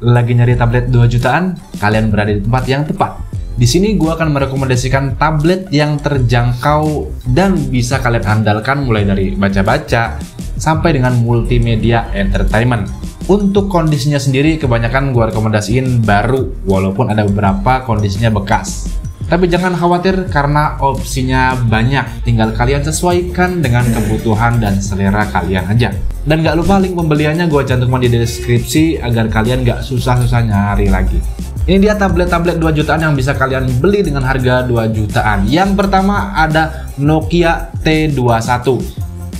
Lagi nyari tablet 2 jutaan? Kalian berada di tempat yang tepat. Di sini gue akan merekomendasikan tablet yang terjangkau dan bisa kalian andalkan mulai dari baca-baca sampai dengan multimedia entertainment. Untuk kondisinya sendiri kebanyakan gue rekomendasiin baru, walaupun ada beberapa kondisinya bekas. Tapi jangan khawatir karena opsinya banyak, tinggal kalian sesuaikan dengan kebutuhan dan selera kalian aja. Dan gak lupa link pembeliannya gue cantumkan di deskripsi agar kalian gak susah-susah nyari lagi. Ini dia tablet-tablet 2 jutaan yang bisa kalian beli dengan harga 2 jutaan. Yang pertama ada Nokia T21.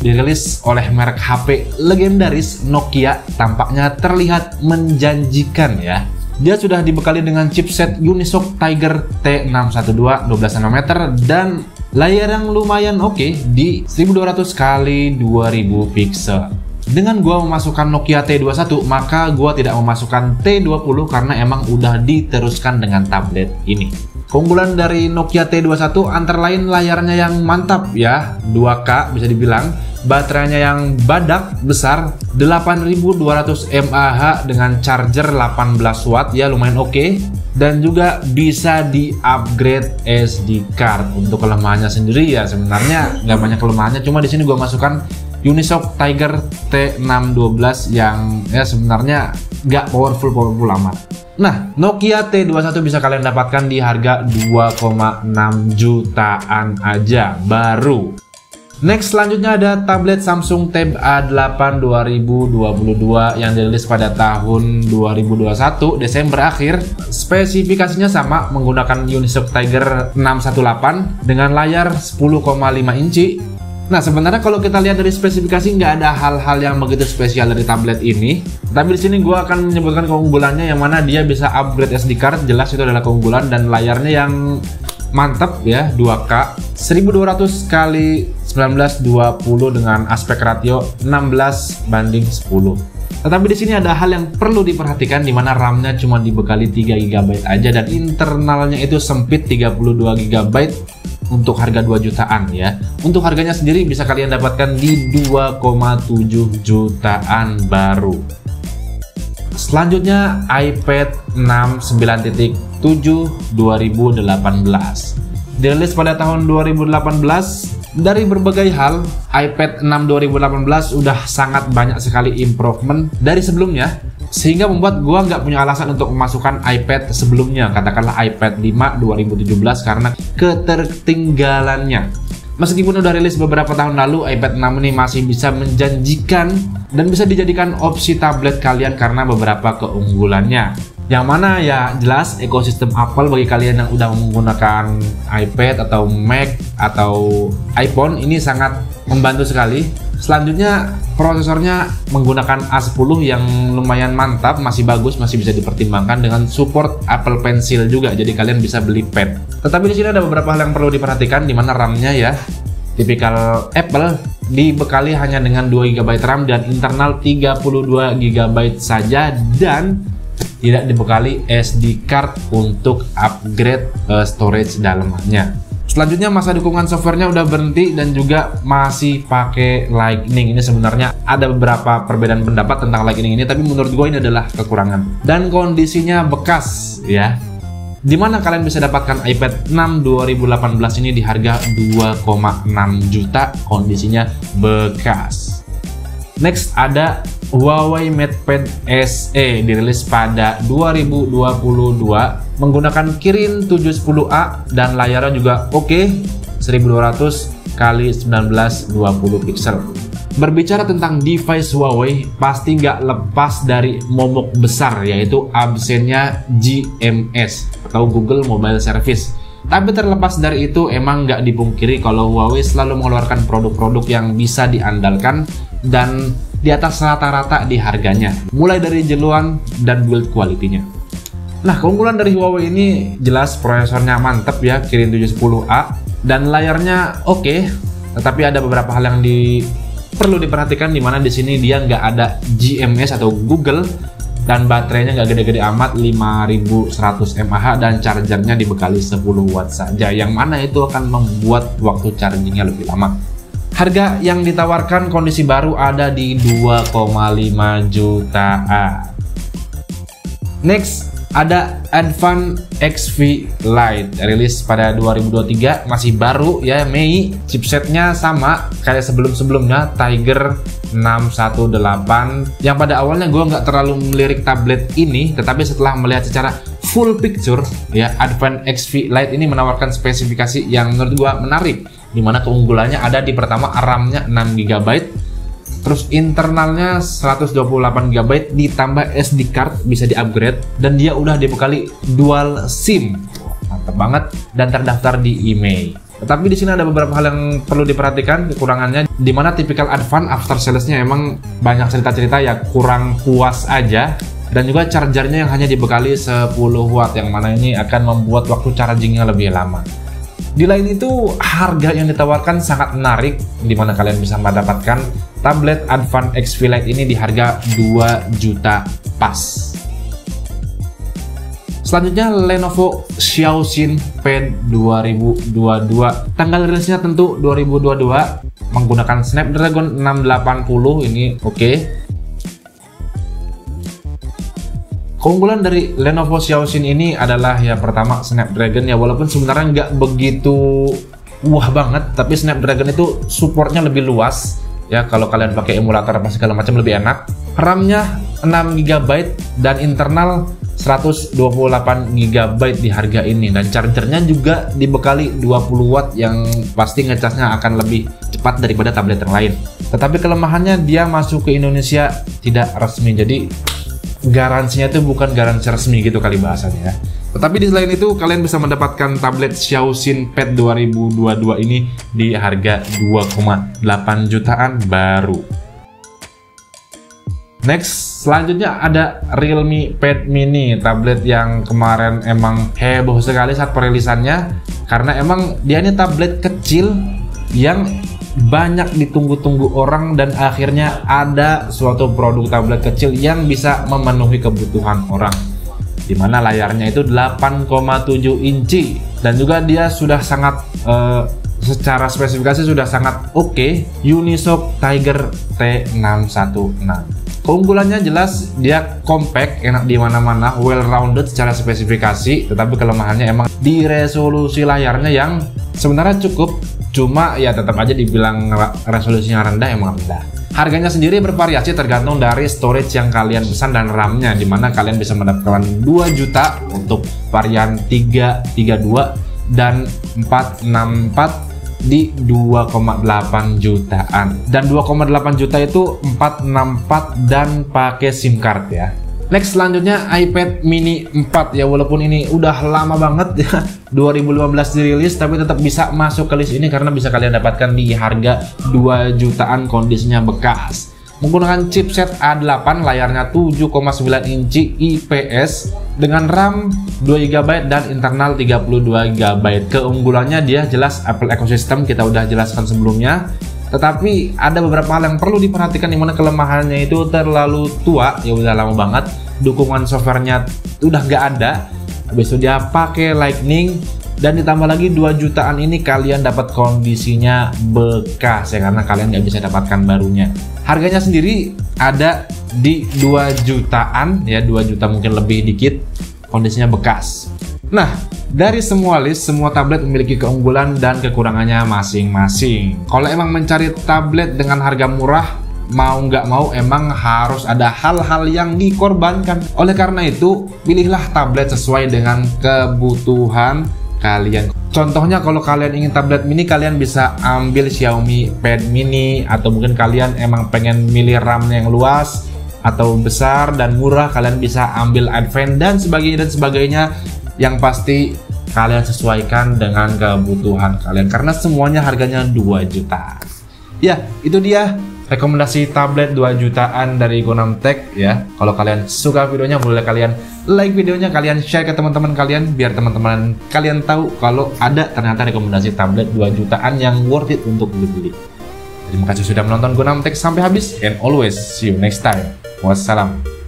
Dirilis oleh merek HP legendaris Nokia, tampaknya terlihat menjanjikan ya. Dia sudah dibekali dengan chipset Unisoc Tiger T612 12 nm dan layar yang lumayan oke di 1200 x 2000 pixel. Dengan gua memasukkan Nokia T21, maka gua tidak memasukkan T20 karena emang udah diteruskan dengan tablet ini. Keunggulan dari Nokia T21 antara lain layarnya yang mantap ya, 2K bisa dibilang, baterainya yang badak besar, 8200 mAh dengan charger 18 watt ya, lumayan oke. Dan juga bisa di-upgrade SD card. Untuk kelemahannya sendiri ya sebenarnya nggak banyak kelemahannya, cuma di sini gua masukkan Unisoc Tiger T612 yang ya sebenarnya nggak powerful amat. Nah, Nokia T21 bisa kalian dapatkan di harga 2,6 jutaan aja baru. Next, selanjutnya ada tablet Samsung Tab A8 2022 yang dirilis pada tahun 2021 Desember akhir. Spesifikasinya sama, menggunakan Unisoc Tiger 618 dengan layar 10,5 inci. Nah, sebenarnya kalau kita lihat dari spesifikasi nggak ada hal-hal yang begitu spesial dari tablet ini. Tapi di sini gue akan menyebutkan keunggulannya, yang mana dia bisa upgrade SD card, jelas itu adalah keunggulan, dan layarnya yang mantap ya, 2K 1200 x 1920 dengan aspek ratio 16:10. Tetapi di sini ada hal yang perlu diperhatikan, di mana RAM-nya cuma dibekali 3 GB aja dan internalnya itu sempit 32 GB untuk harga 2 jutaan ya. Untuk harganya sendiri bisa kalian dapatkan di 2,7 jutaan baru. Selanjutnya iPad 6 9.7 2018. Dirilis pada tahun 2018. Dari berbagai hal, iPad 6 2018 udah sangat banyak sekali improvement dari sebelumnya, sehingga membuat gua nggak punya alasan untuk memasukkan iPad sebelumnya, katakanlah iPad 5 2017, karena ketertinggalannya. Meskipun udah rilis beberapa tahun lalu, iPad 6 ini masih bisa menjanjikan dan bisa dijadikan opsi tablet kalian karena beberapa keunggulannya. Yang mana ya jelas ekosistem Apple bagi kalian yang udah menggunakan iPad atau Mac atau iPhone ini sangat membantu sekali. Selanjutnya prosesornya menggunakan A10 yang lumayan mantap, masih bagus, masih bisa dipertimbangkan dengan support Apple Pencil juga, jadi kalian bisa beli pad. Tetapi di sini ada beberapa hal yang perlu diperhatikan, di mana RAM-nya ya tipikal Apple dibekali hanya dengan 2 GB RAM dan internal 32 GB saja, dan tidak dibekali SD card untuk upgrade storage dalamnya. Selanjutnya masa dukungan softwarenya udah berhenti dan juga masih pakai Lightning. Ini sebenarnya ada beberapa perbedaan pendapat tentang Lightning ini, tapi menurut gue ini adalah kekurangan. Dan kondisinya bekas ya. Dimana kalian bisa dapatkan iPad 6 2018 ini di harga 2,6 juta, kondisinya bekas. Next ada Huawei MatePad SE, dirilis pada 2022 menggunakan Kirin 710A dan layarnya juga oke, 1200 x 1920 pixel. Berbicara tentang device Huawei, pasti nggak lepas dari momok besar, yaitu absennya GMS atau Google Mobile Service. Tapi terlepas dari itu, emang nggak dipungkiri kalau Huawei selalu mengeluarkan produk-produk yang bisa diandalkan dan di atas rata-rata di harganya, mulai dari jeluan dan build quality-nya. Nah, keunggulan dari Huawei ini jelas prosesornya mantap ya, Kirin 710A, dan layarnya oke, tetapi ada beberapa hal yang perlu diperhatikan, dimana di sini dia nggak ada GMS atau Google, dan baterainya nggak gede-gede amat, 5100 mAh, dan chargernya dibekali 10 watt saja, yang mana itu akan membuat waktu chargingnya lebih lama. Harga yang ditawarkan kondisi baru ada di 2,5 jutaan. Next, ada Advan XV Lite, rilis pada 2023, masih baru ya, Mei. Chipsetnya sama kayak sebelum-sebelumnya, Tiger 618, yang pada awalnya gue nggak terlalu melirik tablet ini, tetapi setelah melihat secara full picture ya, Advan XV Lite ini menawarkan spesifikasi yang menurut gue menarik, dimana keunggulannya ada di pertama, RAM-nya 6 GB, terus internalnya 128 GB ditambah SD card bisa di-upgrade, dan dia udah dibekali dual SIM. Mantap banget, dan terdaftar di IMEI. Tetapi di sini ada beberapa hal yang perlu diperhatikan kekurangannya, di mana tipikal Advan after sales-nya emang banyak cerita-cerita ya kurang puas aja, dan juga chargernya yang hanya dibekali 10 watt, yang mana ini akan membuat waktu chargingnya lebih lama. Di lain itu, harga yang ditawarkan sangat menarik, di mana kalian bisa mendapatkan tablet Advan XV Lite ini di harga 2 juta pas. Selanjutnya, Lenovo Xiaoxin Pad 2022. Tanggal rilisnya tentu 2022, menggunakan Snapdragon 680, ini oke. Keunggulan dari Lenovo Xiaoxin ini adalah ya pertama Snapdragon ya, walaupun sebenarnya nggak begitu wah banget, tapi Snapdragon itu supportnya lebih luas ya, kalau kalian pakai emulator apa segala macam lebih enak. RAM-nya 6 GB dan internal 128 GB di harga ini, dan chargernya juga dibekali 20 watt yang pasti ngecasnya akan lebih cepat daripada tablet yang lain. Tetapi kelemahannya dia masuk ke Indonesia tidak resmi, jadi garansinya itu bukan garansi resmi gitu kali bahasanya ya. Tetapi di selain itu, kalian bisa mendapatkan tablet Xiaoxin Pad 2022 ini di harga 2,8 jutaan baru. Next, selanjutnya ada Realme Pad Mini, tablet yang kemarin emang heboh sekali saat perilisannya, karena emang dia ini tablet kecil yang banyak ditunggu-tunggu orang, dan akhirnya ada suatu produk tablet kecil yang bisa memenuhi kebutuhan orang, dimana layarnya itu 8,7 inci, dan juga dia sudah sangat secara spesifikasi sudah sangat oke, Unisoc Tiger T616. Keunggulannya jelas dia compact, enak di mana-mana, well rounded secara spesifikasi, tetapi kelemahannya emang di resolusi layarnya yang sebenarnya cukup, cuma ya tetap aja dibilang resolusinya rendah, emang rendah. Harganya sendiri bervariasi tergantung dari storage yang kalian pesan dan RAM-nya, dimana kalian bisa mendapatkan 2 juta untuk varian 332 dan 464 di 2,8 jutaan, dan 2,8 juta itu 464 dan pakai SIM card ya. Next, selanjutnya iPad mini 4 ya, walaupun ini udah lama banget ya, 2015 dirilis, tapi tetap bisa masuk ke list ini karena bisa kalian dapatkan di harga 2 jutaan, kondisinya bekas. Menggunakan chipset A8, layarnya 7,9 inci IPS dengan RAM 2 GB dan internal 32 GB. Keunggulannya dia jelas Apple Ecosystem, kita udah jelaskan sebelumnya. Tetapi ada beberapa hal yang perlu diperhatikan, dimana kelemahannya itu terlalu tua, ya udah lama banget. Dukungan softwarenya udah nggak ada. Habis itu dia pakai Lightning, dan ditambah lagi 2 jutaan ini kalian dapat kondisinya bekas ya, karena kalian nggak bisa dapatkan barunya. Harganya sendiri ada di 2 jutaan ya, 2 juta mungkin lebih dikit, kondisinya bekas. Nah, dari semua list, semua tablet memiliki keunggulan dan kekurangannya masing-masing. Kalau emang mencari tablet dengan harga murah, mau nggak mau emang harus ada hal-hal yang dikorbankan. Oleh karena itu, pilihlah tablet sesuai dengan kebutuhan kalian. Contohnya kalau kalian ingin tablet mini, kalian bisa ambil Xiaomi Pad Mini, atau mungkin kalian emang pengen milih RAM yang luas atau besar dan murah, kalian bisa ambil Advan dan sebagainya. Yang pasti kalian sesuaikan dengan kebutuhan kalian, karena semuanya harganya 2 juta. Ya, itu dia rekomendasi tablet 2 jutaan dari Gonam Tech ya. Kalau kalian suka videonya, boleh kalian like videonya, kalian share ke teman-teman kalian, biar teman-teman kalian tahu kalau ada ternyata rekomendasi tablet 2 jutaan yang worth it untuk dibeli. Terima kasih sudah menonton Gonam Tech sampai habis, and always see you next time. Wassalam.